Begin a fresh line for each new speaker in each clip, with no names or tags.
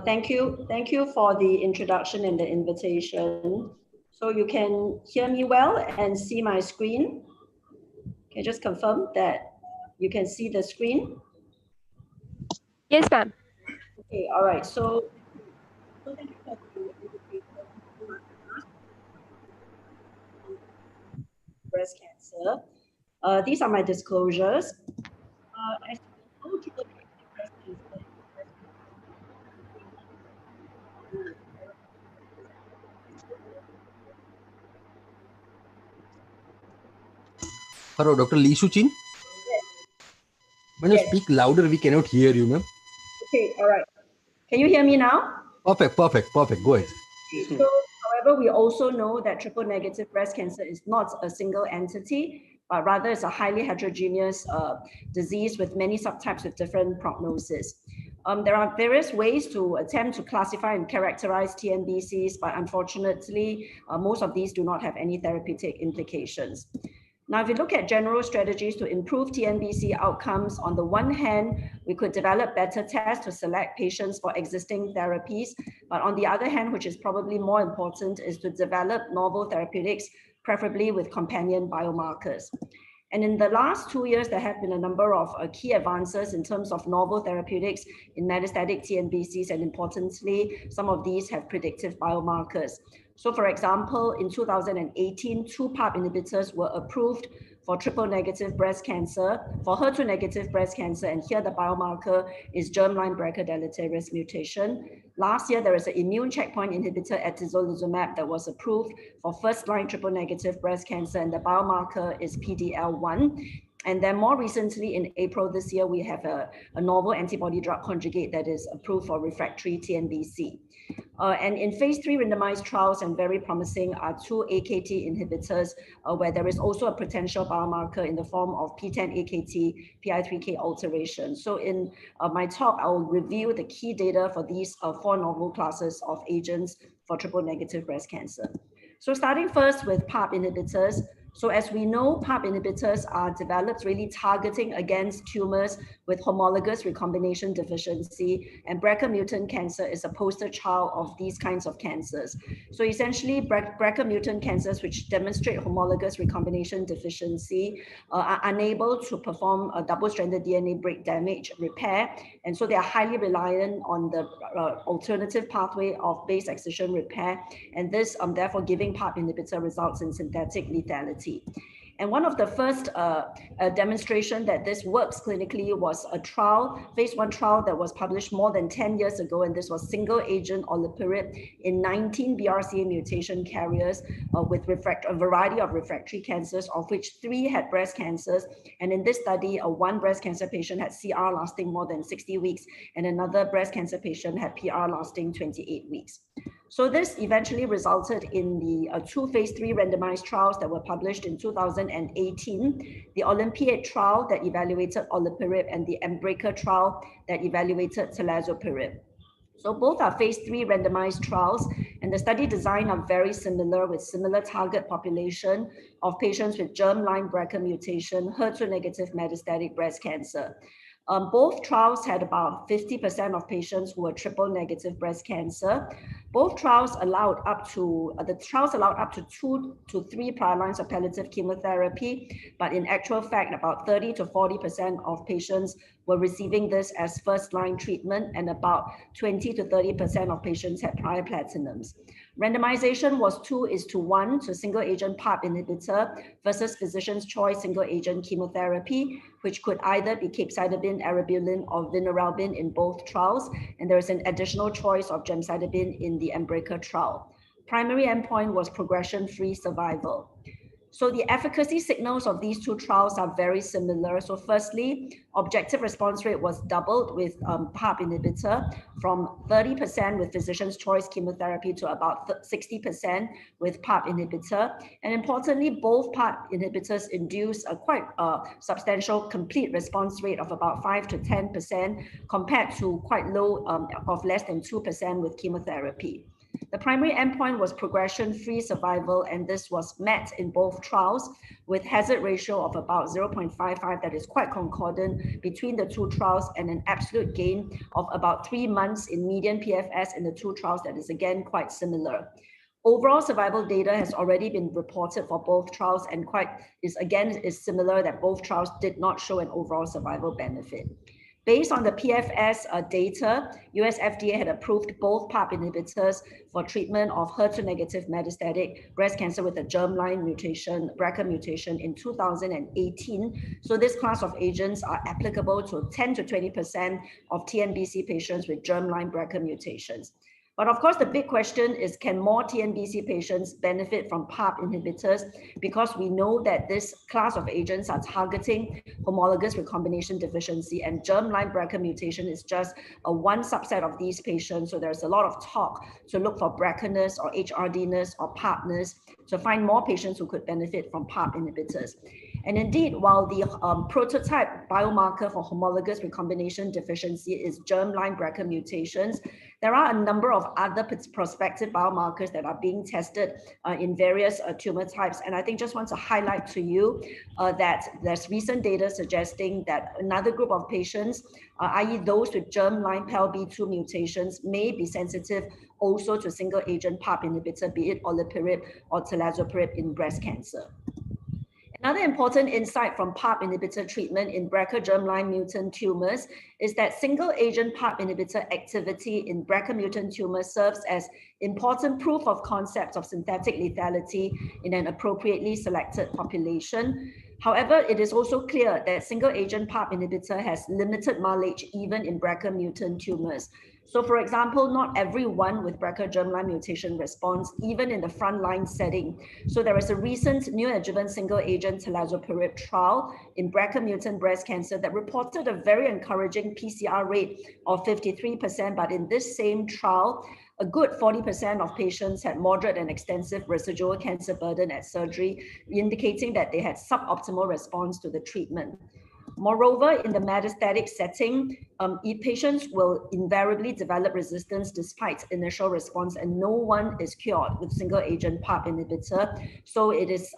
Thank you. Thank you for the introduction and the invitation. So you can hear me well and see my screen. Can you just confirm that you can see the screen?
Yes, ma'am.
Okay, all right. So thank you for the invitation. Breast cancer. These are my disclosures. As you know, triple-negative breast cancer is
Hello, Dr. Lee Shu-chin. When you
yes.
speak louder, we cannot hear you, ma'am.
Okay, all right. Can you hear me now?
Perfect. Go ahead.
So, however, we also know that triple-negative breast cancer is not a single entity, but rather it's a highly heterogeneous disease with many subtypes with different prognosis. There are various ways to attempt to classify and characterize TNBCs, but unfortunately, most of these do not have any therapeutic implications. Now, if you look at general strategies to improve TNBC outcomes, on the one hand, we could develop better tests to select patients for existing therapies. But on the other hand, which is probably more important, is to develop novel therapeutics, preferably with companion biomarkers. And in the last 2 years, there have been a number of key advances in terms of novel therapeutics in metastatic TNBCs, and importantly, some of these have predictive biomarkers. So for example, in 2018, 2 PARP inhibitors were approved for triple-negative breast cancer, for HER2-negative breast cancer, and here the biomarker is germline BRCA deleterious mutation. Last year, there is an immune checkpoint inhibitor, atezolizumab, that was approved for first-line triple-negative breast cancer, and the biomarker is PD-L1. And then more recently, in April this year, we have a novel antibody drug conjugate that is approved for refractory TNBC. And in phase 3 randomized trials, and very promising, are 2 AKT inhibitors, where there is also a potential biomarker in the form of PTEN-AKT, PI3K alteration. So in my talk, I will review the key data for these 4 novel classes of agents for triple-negative breast cancer. So starting first with PARP inhibitors. So as we know, PARP inhibitors are developed really targeting against tumors with homologous recombination deficiency, and BRCA mutant cancer is a poster child of these kinds of cancers. So essentially, BRCA mutant cancers which demonstrate homologous recombination deficiency are unable to perform a double-stranded DNA break damage repair, and so they are highly reliant on the alternative pathway of base excision repair, and this therefore giving PARP inhibitor results in synthetic lethality. And one of the first demonstration that this works clinically was a trial, phase 1 trial that was published more than 10 years ago, and this was single agent olaparib in 19 BRCA mutation carriers with a variety of refractory cancers, of which 3 had breast cancers. And in this study, one breast cancer patient had CR lasting more than 60 weeks, and another breast cancer patient had PR lasting 28 weeks. So this eventually resulted in the 2 phase 3 randomized trials that were published in 2018, the Olympiad trial that evaluated olaparib and the Embracer trial that evaluated talazoparib. So both are phase 3 randomized trials, and the study design are very similar, with similar target population of patients with germline BRCA mutation, HER2-negative metastatic breast cancer. Both trials had about 50% of patients who were triple-negative breast cancer. Both trials allowed up to 2 to 3 prior lines of palliative chemotherapy, but in actual fact, about 30 to 40% of patients were receiving this as first-line treatment, and about 20 to 30% of patients had prior platinums. Randomization was 2:1 to single-agent PARP inhibitor versus physician's choice single-agent chemotherapy, which could either be capecitabine, eribulin, or vinorelbine in both trials, and there is an additional choice of gemcitabine in the Embracer trial. Primary endpoint was progression-free survival. So the efficacy signals of these 2 trials are very similar. So firstly, objective response rate was doubled with PARP inhibitor, from 30% with physician's choice chemotherapy to about 60% with PARP inhibitor. And importantly, both PARP inhibitors induce a quite substantial complete response rate of about 5 to 10% compared to quite low of less than 2% with chemotherapy. The primary endpoint was progression-free survival, and this was met in both trials with hazard ratio of about 0.55 that is quite concordant between the two trials, and an absolute gain of about 3 months in median PFS in the two trials that is again quite similar. Overall survival data has already been reported for both trials and is similar that both trials did not show an overall survival benefit. Based on the PFS data, US FDA had approved both PARP inhibitors for treatment of HER2-negative metastatic breast cancer with a germline mutation, BRCA mutation in 2018. So this class of agents are applicable to 10 to 20% of TNBC patients with germline BRCA mutations. But of course, the big question is, can more TNBC patients benefit from PARP inhibitors? Because we know that this class of agents are targeting homologous recombination deficiency, and germline BRCA mutation is just one subset of these patients. So there's a lot of talk to look for BRCA-ness or HRD-ness or PARP-ness to find more patients who could benefit from PARP inhibitors. And indeed, while the prototype biomarker for homologous recombination deficiency is germline BRCA mutations, there are a number of other prospective biomarkers that are being tested in various tumor types. And I think just want to highlight to you that there's recent data suggesting that another group of patients, i.e. those with germline PALB2 mutations, may be sensitive also to single agent PARP inhibitor, be it olaparib or talazoparib in breast cancer. Another important insight from PARP inhibitor treatment in BRCA germline mutant tumors is that single agent PARP inhibitor activity in BRCA mutant tumors serves as important proof of concept of synthetic lethality in an appropriately selected population. However, it is also clear that single agent PARP inhibitor has limited mileage even in BRCA mutant tumors. So for example, not everyone with BRCA germline mutation responds, even in the frontline setting. So there is a recent neoadjuvant single agent talazoparib trial in BRCA mutant breast cancer that reported a very encouraging PCR rate of 53%, but in this same trial, a good 40% of patients had moderate and extensive residual cancer burden at surgery, indicating that they had suboptimal response to the treatment. Moreover, in the metastatic setting, patients will invariably develop resistance despite initial response, and no one is cured with single agent PARP inhibitor. So it is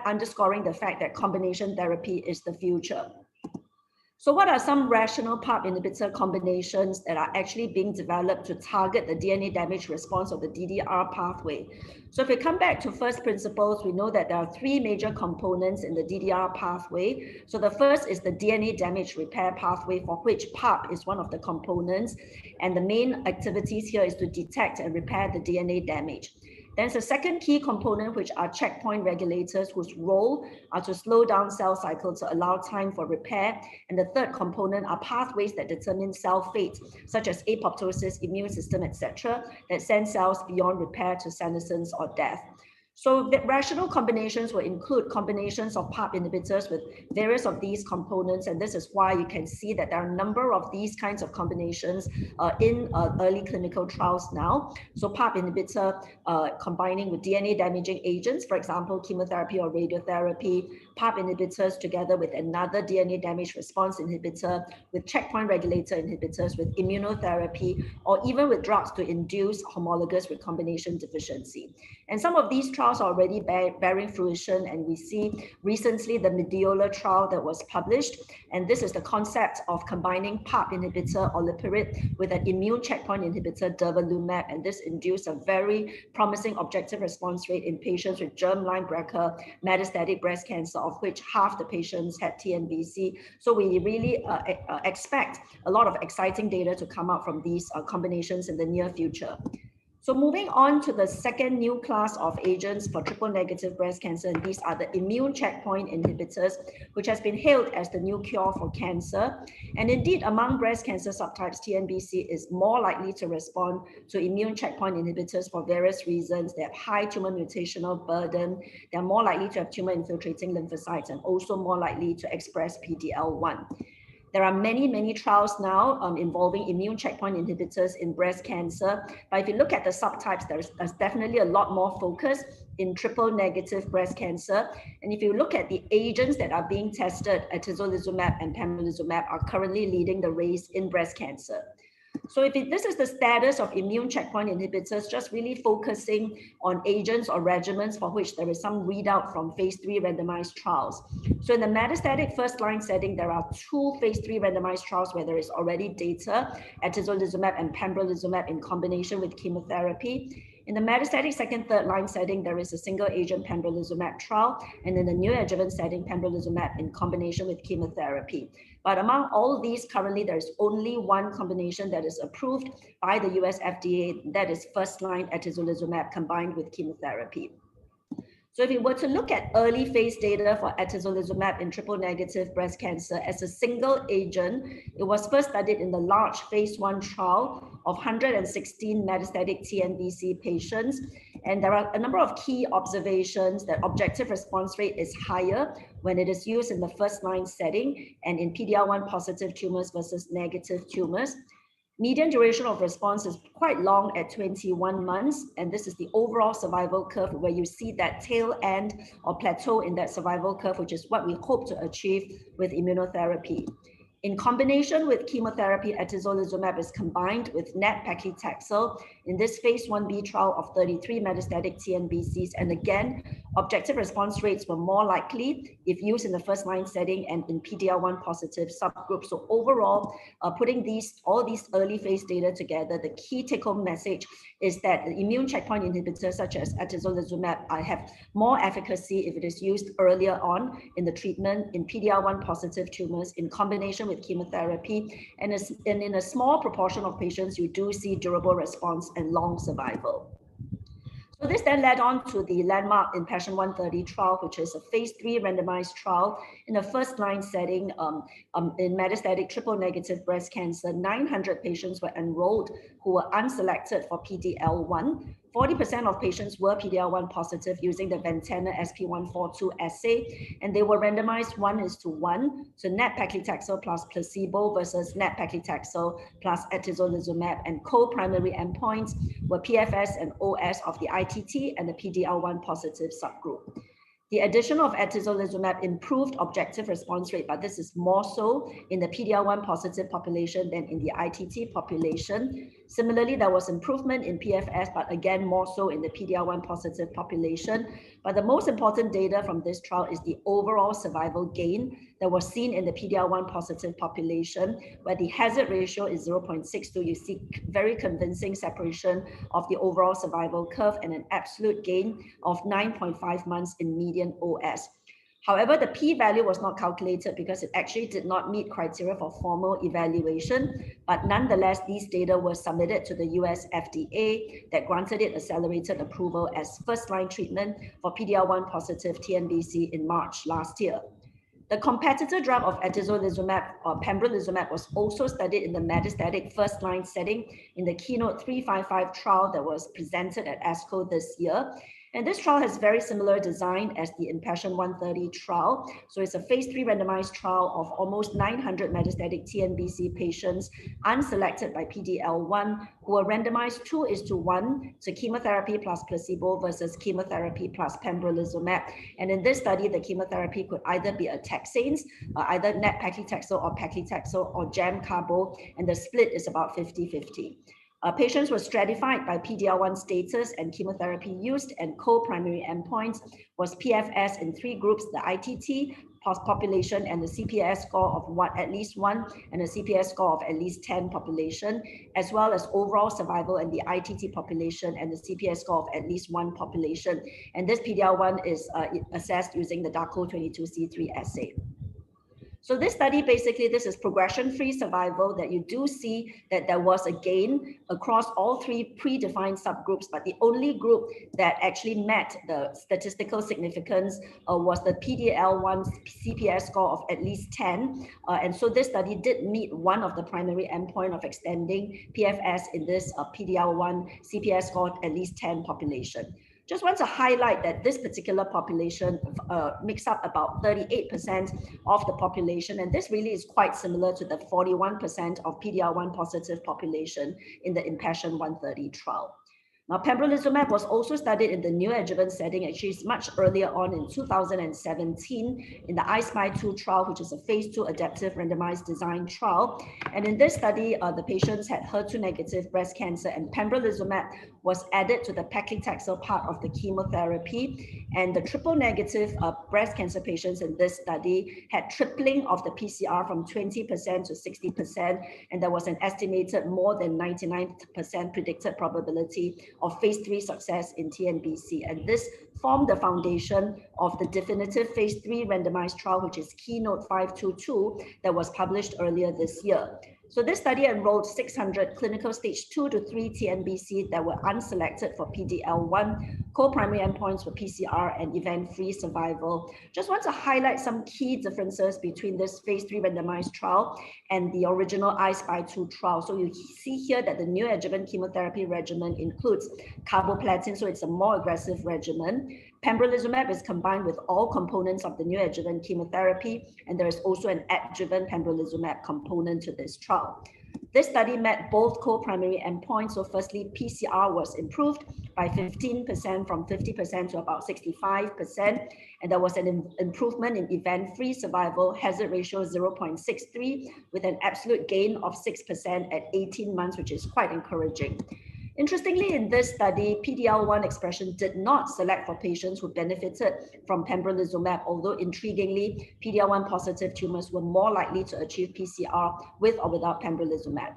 underscoring the fact that combination therapy is the future. So what are some rational PARP inhibitor combinations that are actually being developed to target the DNA damage response of the DDR pathway? So if we come back to first principles, we know that there are three major components in the DDR pathway. So the first is the DNA damage repair pathway, for which PARP is one of the components. And the main activities here is to detect and repair the DNA damage. There's a second key component, which are checkpoint regulators, whose role are to slow down cell cycle to allow time for repair. And the third component are pathways that determine cell fate, such as apoptosis, immune system, etc., that send cells beyond repair to senescence or death. So the rational combinations will include combinations of PARP inhibitors with various of these components, and this is why you can see that there are a number of these kinds of combinations in early clinical trials now. So PARP inhibitor combining with DNA damaging agents, for example, chemotherapy or radiotherapy, PARP inhibitors together with another DNA damage response inhibitor, with checkpoint regulator inhibitors, with immunotherapy, or even with drugs to induce homologous recombination deficiency. And some of these trials are already bearing fruition, and we see recently the Mediola trial that was published, and this is the concept of combining PARP inhibitor olaparib with an immune checkpoint inhibitor durvalumab, and this induced a very promising objective response rate in patients with germline BRCA metastatic breast cancer, of which half the patients had TNBC. So we really expect a lot of exciting data to come out from these combinations in the near future. So moving on to the second new class of agents for triple-negative breast cancer, and these are the immune checkpoint inhibitors, which has been hailed as the new cure for cancer. And indeed, among breast cancer subtypes, TNBC is more likely to respond to immune checkpoint inhibitors for various reasons. They have high tumor mutational burden, they're more likely to have tumor-infiltrating lymphocytes, and also more likely to express PD-L1. There are many trials now involving immune checkpoint inhibitors in breast cancer. But if you look at the subtypes, there's definitely a lot more focus in triple-negative breast cancer. And if you look at the agents that are being tested, atezolizumab and pembrolizumab are currently leading the race in breast cancer. So if this is the status of immune checkpoint inhibitors, just really focusing on agents or regimens for which there is some readout from phase 3 randomized trials. So in the metastatic first-line setting, there are 2 phase 3 randomized trials where there is already data, atezolizumab and pembrolizumab in combination with chemotherapy. In the metastatic second, third line setting, there is a single agent pembrolizumab trial, and in the neoadjuvant setting, pembrolizumab in combination with chemotherapy. But among all these, currently there is only one combination that is approved by the US FDA, that is first line atezolizumab combined with chemotherapy. So if we were to look at early phase data for atezolizumab in triple negative breast cancer as a single agent, it was first studied in the large phase 1 trial of 116 metastatic TNBC patients. And there are a number of key observations that objective response rate is higher when it is used in the first line setting and in PD-L1 positive tumors versus negative tumors. Median duration of response is quite long at 21 months, and this is the overall survival curve where you see that tail end or plateau in that survival curve, which is what we hope to achieve with immunotherapy. In combination with chemotherapy, atezolizumab is combined with nab-paclitaxel in this phase 1b trial of 33 metastatic TNBCs. And again, objective response rates were more likely if used in the first line setting and in PD-L1 positive subgroups. So overall, putting all these early phase data together, the key take-home message is that the immune checkpoint inhibitors such as atezolizumab have more efficacy if it is used earlier on in the treatment in PD-L1 positive tumors in combination with chemotherapy. And in a small proportion of patients, you do see durable response and long survival. So this then led on to the landmark IMpassion130 trial, which is a phase 3 randomized trial in a first-line setting in metastatic triple-negative breast cancer. 900 patients were enrolled who were unselected for PD-L1. 40% of patients were PD-L1 positive using the Ventana SP142 assay, and they were randomized 1:1 to nab-paclitaxel plus placebo versus nab-paclitaxel plus atezolizumab, and co-primary endpoints were PFS and OS of the ITT and the PD-L1 positive subgroup. The addition of atezolizumab improved objective response rate, but this is more so in the PD-L1 positive population than in the ITT population. Similarly, there was improvement in PFS, but again, more so in the PD-L1 positive population. But the most important data from this trial is the overall survival gain that was seen in the PD-L1 positive population, where the hazard ratio is 0.62. You see very convincing separation of the overall survival curve and an absolute gain of 9.5 months in median OS. However, the p-value was not calculated because it actually did not meet criteria for formal evaluation, but nonetheless, these data were submitted to the US FDA that granted it accelerated approval as first-line treatment for PD-L1 positive TNBC in March last year. The competitor drug of atezolizumab or pembrolizumab was also studied in the metastatic first-line setting in the Keynote 355 trial that was presented at ASCO this year. And this trial has very similar design as the IMpassion130 trial. So it's a phase 3 randomized trial of almost 900 metastatic TNBC patients unselected by PD-L1 who were randomized 2:1 to chemotherapy plus placebo versus chemotherapy plus pembrolizumab. And in this study, the chemotherapy could either be a taxanes, either nab-paclitaxel or paclitaxel or gem-carbo, and the split is about 50-50. Patients were stratified by PD-L1 status and chemotherapy used, and co-primary endpoints was PFS in 3 groups: the ITT population and the CPS score of at least 1 and a CPS score of at least 10 population, as well as overall survival in the ITT population and the CPS score of at least 1 population. And this PD-L1 is assessed using the DARCO22C3 assay. So this study, basically, this is progression-free survival that you do see that there was a gain across all 3 predefined subgroups, but the only group that actually met the statistical significance was the PD-L1 CPS score of at least 10. And so this study did meet one of the primary endpoint of extending PFS in this PD-L1 CPS score at least 10 population. Just want to highlight that this particular population makes up about 38% of the population, and this really is quite similar to the 41% of PD-L1 positive population in the IMpassion130 trial. Now, pembrolizumab was also studied in the neoadjuvant setting, actually much earlier on in 2017 in the I-SPY 2 trial, which is a phase 2 adaptive randomized design trial. And in this study, the patients had HER2-negative breast cancer, and pembrolizumab was added to the paclitaxel part of the chemotherapy. And the triple-negative breast cancer patients in this study had tripling of the PCR from 20% to 60%, and there was an estimated more than 99% predicted probability of phase 3 success in TNBC. And this formed the foundation of the definitive phase 3 randomized trial, which is Keynote 522, that was published earlier this year. So this study enrolled 600 clinical stage 2 to 3 TNBC that were unselected for PD-L1. Co-primary endpoints were PCR and event-free survival. Just want to highlight some key differences between this phase 3 randomized trial and the original I-SPY 2 trial. So you see here that the neoadjuvant chemotherapy regimen includes carboplatin, so it's a more aggressive regimen. Pembrolizumab is combined with all components of the neoadjuvant chemotherapy, and there is also an adjuvant pembrolizumab component to this trial. This study met both co-primary endpoints. So firstly, PCR was improved by 15% from 50% to about 65%. And there was an improvement in event-free survival, hazard ratio 0.63, with an absolute gain of 6% at 18 months, which is quite encouraging. Interestingly, in this study, PD-L1 expression did not select for patients who benefited from pembrolizumab, although intriguingly, PD-L1 positive tumors were more likely to achieve PCR with or without pembrolizumab.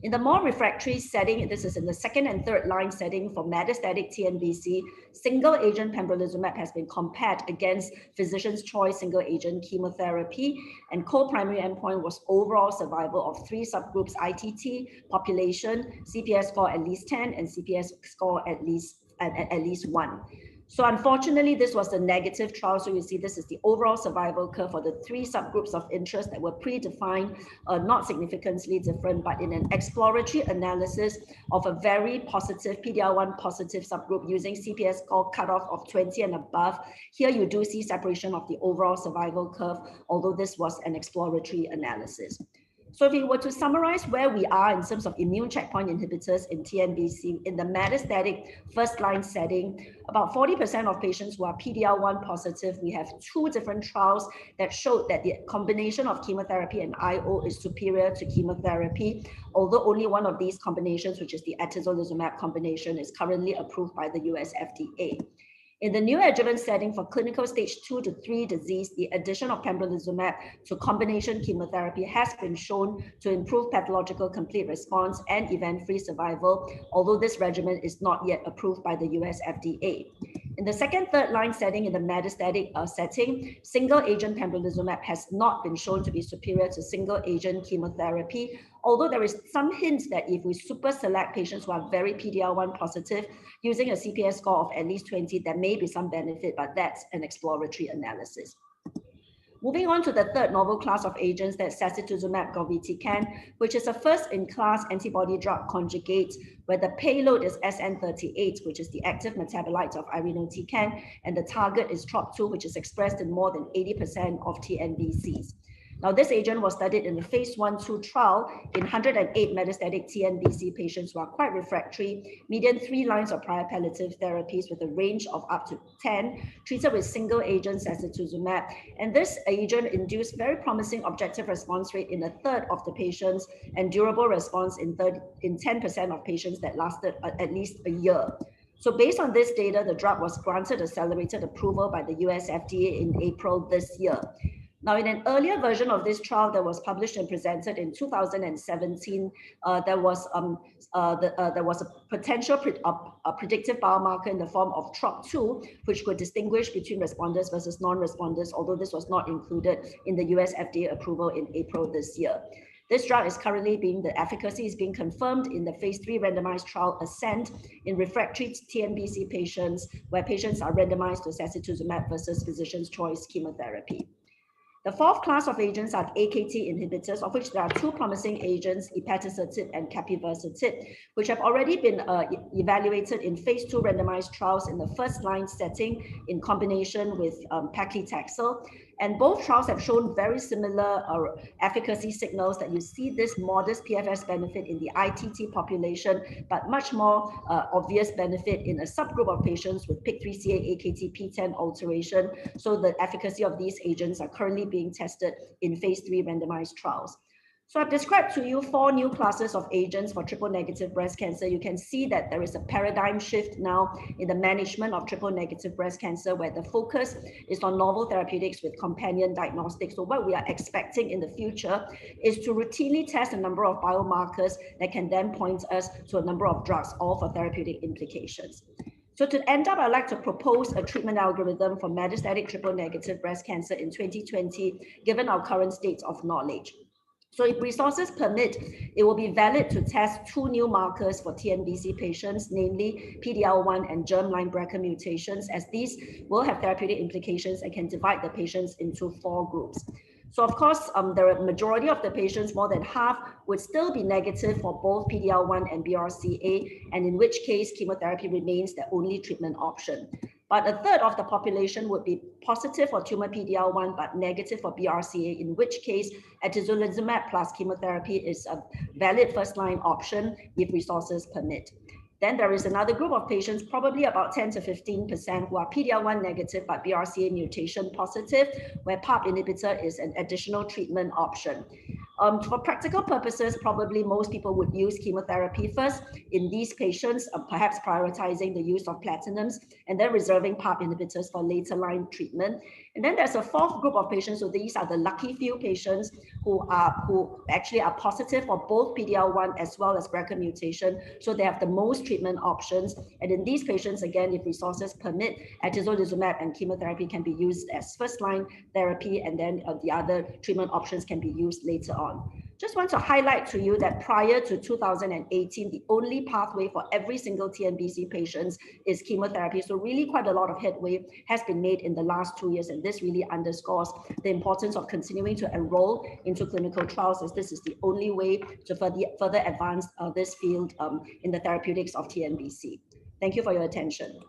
In the more refractory setting, this is in the second and third line setting for metastatic TNBC, single agent pembrolizumab has been compared against physician's choice single agent chemotherapy, and co-primary endpoint was overall survival of 3 subgroups: ITT, population, CPS score at least 10, and CPS score at least 1. So unfortunately, this was a negative trial. So you see, this is the overall survival curve for the 3 subgroups of interest that were predefined, not significantly different, but in an exploratory analysis of a very positive PD-L1 positive subgroup using CPS score cutoff of 20 and above. Here you do see separation of the overall survival curve, although this was an exploratory analysis. So if we were to summarize where we are in terms of immune checkpoint inhibitors in TNBC, in the metastatic first-line setting, about 40% of patients who are PD-L1 positive, we have 2 different trials that showed that the combination of chemotherapy and IO is superior to chemotherapy, although only one of these combinations, which is the atezolizumab combination, is currently approved by the US FDA. In the neoadjuvant setting for clinical stage 2 to 3 disease, the addition of pembrolizumab to combination chemotherapy has been shown to improve pathological complete response and event-free survival, although this regimen is not yet approved by the US FDA. In the second, third line setting, in the metastatic setting, single agent pembrolizumab has not been shown to be superior to single agent chemotherapy, although there is some hints that if we super select patients who are very PD-L1 positive using a CPS score of at least 20, there may be some benefit, but that's an exploratory analysis. Moving on to the third novel class of agents, that's sacituzumab govitecan, which is a first-in-class antibody drug conjugate where the payload is SN38, which is the active metabolite of irinotecan, and the target is TROP2, which is expressed in more than 80% of TNBCs. Now, this agent was studied in the phase 1/2 trial in 108 metastatic TNBC patients who are quite refractory, median 3 lines of prior palliative therapies with a range of up to 10, treated with single agent sacituzumab. And this agent induced very promising objective response rate in 1/3 of the patients and durable response in 10% of patients that lasted at least a year. So based on this data, the drug was granted accelerated approval by the US FDA in April this year. Now, in an earlier version of this trial that was published and presented in 2017, there was a potential predictive biomarker in the form of TROP2, which could distinguish between responders versus non-responders, although this was not included in the US FDA approval in April this year. This drug is currently the efficacy is being confirmed in the phase 3 randomized trial ASCENT in refractory TNBC patients, where patients are randomized to sacituzumab versus physician's choice chemotherapy. The fourth class of agents are AKT inhibitors, of which there are 2 promising agents, ipatasertib and capivasertib, which have already been evaluated in phase 2 randomized trials in the first-line setting in combination with paclitaxel. And both trials have shown very similar efficacy signals, that you see this modest PFS benefit in the ITT population, but much more obvious benefit in a subgroup of patients with PIK3CA AKT-P10 alteration. So the efficacy of these agents are currently being tested in phase 3 randomized trials. So I've described to you 4 new classes of agents for triple-negative breast cancer. You can see that there is a paradigm shift now in the management of triple-negative breast cancer, where the focus is on novel therapeutics with companion diagnostics. So what we are expecting in the future is to routinely test a number of biomarkers that can then point us to a number of drugs, all for therapeutic implications. So to end up, I'd like to propose a treatment algorithm for metastatic triple-negative breast cancer in 2020, given our current state of knowledge. So if resources permit, it will be valid to test 2 new markers for TNBC patients, namely PD-L1 and germline BRCA mutations, as these will have therapeutic implications and can divide the patients into 4 groups. So of course, the majority of the patients, more than half, would still be negative for both PD-L1 and BRCA, and in which case chemotherapy remains the only treatment option. But a third of the population would be positive for tumor PD-L1 but negative for BRCA, in which case atezolizumab plus chemotherapy is a valid first-line option if resources permit. Then there is another group of patients, probably about 10 to 15%, who are PD-L1 negative but BRCA mutation positive, where PARP inhibitor is an additional treatment option. For practical purposes, probably most people would use chemotherapy first in these patients, perhaps prioritizing the use of platinums and then reserving PARP inhibitors for later line treatment. And then there's a 4th group of patients. So these are the lucky few patients who actually are positive for both PD-L1 as well as BRCA mutation. So they have the most treatment options. And in these patients, again, if resources permit, atezolizumab and chemotherapy can be used as first-line therapy, and then the other treatment options can be used later on. Just want to highlight to you that prior to 2018, the only pathway for every single TNBC patients is chemotherapy. So really quite a lot of headway has been made in the last 2 years, and this really underscores the importance of continuing to enroll into clinical trials, as this is the only way to further advance this field in the therapeutics of TNBC. Thank you for your attention.